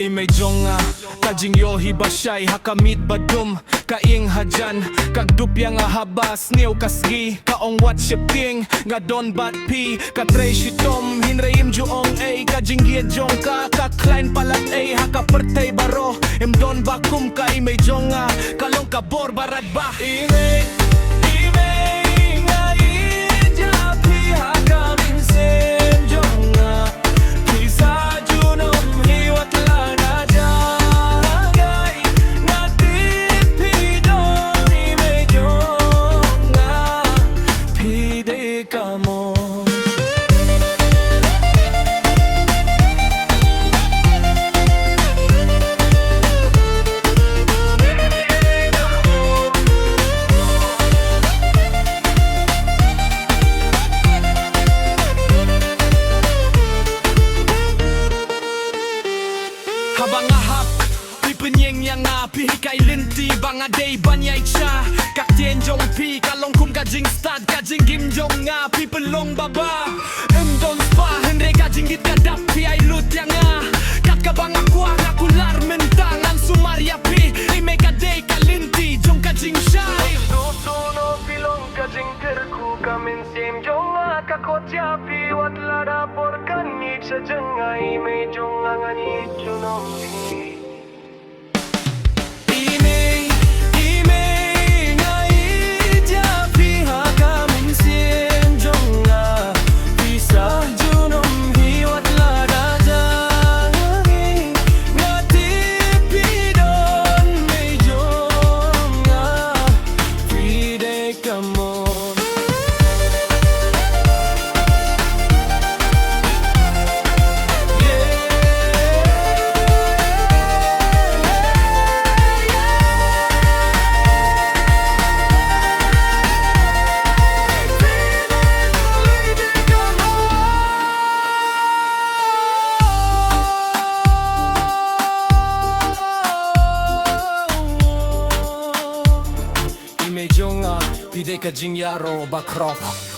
Imay jong kajing yo hibasyay hakamit badum kaing hajan kagdupya nga habas niyo kasgi kaong what shipping nga don bat pi katre shitom hinreim juong ay kajing jong ka klein palat ay hakapertay baro im don bakum ka imay jong kalong kabor barad ba imay nga ijapi hakamin sem jong kisa junom hiwat habang ahap pi penyeng yang pi kai linti bang adai banyai cha kak tien jong pi kalong kum kajing stad kajing gim jong pi pelong baba em don spa hendre kajing git kadap pi ai lut yang kak kabang aku lar mentang an sumaria pi ime kadai kalinti jong kajing shai no pilong kajing terku kamen sem jong kakotya pi wat lada por kanit sa jangai me jong angani junom Pide ka jing yaro bakrop